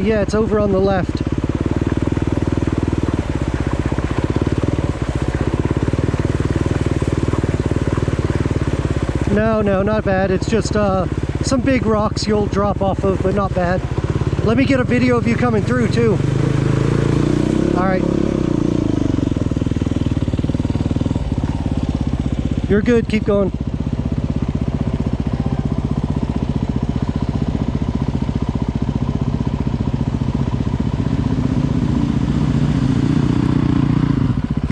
Yeah, it's over on the left. No, not bad. It's just some big rocks you'll drop off of, but not bad. Let me get a video of you coming through too. All right. You're good. Keep going.